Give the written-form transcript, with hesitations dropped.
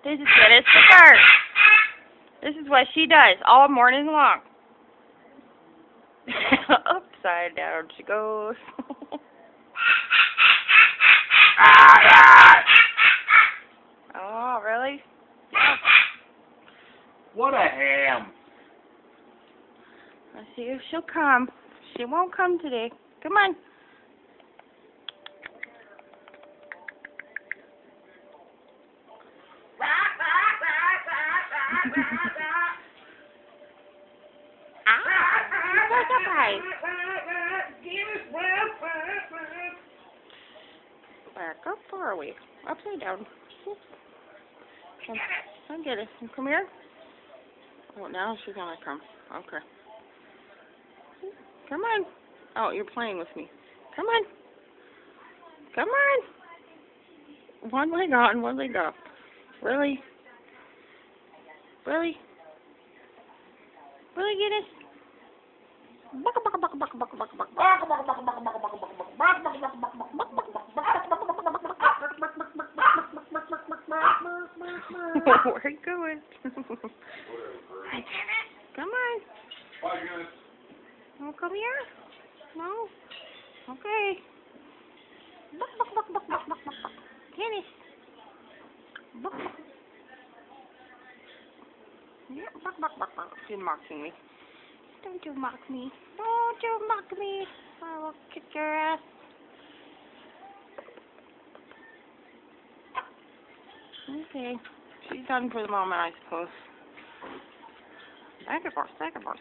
This is Dennis the bird. This is what she does all morning long. Upside down she goes. Oh, really? What a ham. Let's see if she'll come. She won't come today. Come on. Back up far away. Upside down. Come get it. Come here. Oh, now she's gonna come. Okay. Come on. Oh, you're playing with me. Come on. Come on. One leg on, one leg off. Really? Really? Really, Guinness? Where are you going? Come on. Oh, come here. No. Okay. Guinness. Yeah, She's mocking me. Don't you mock me. Don't you mock me. I will kick your ass. Okay. She's done for the moment, I suppose. Second boss.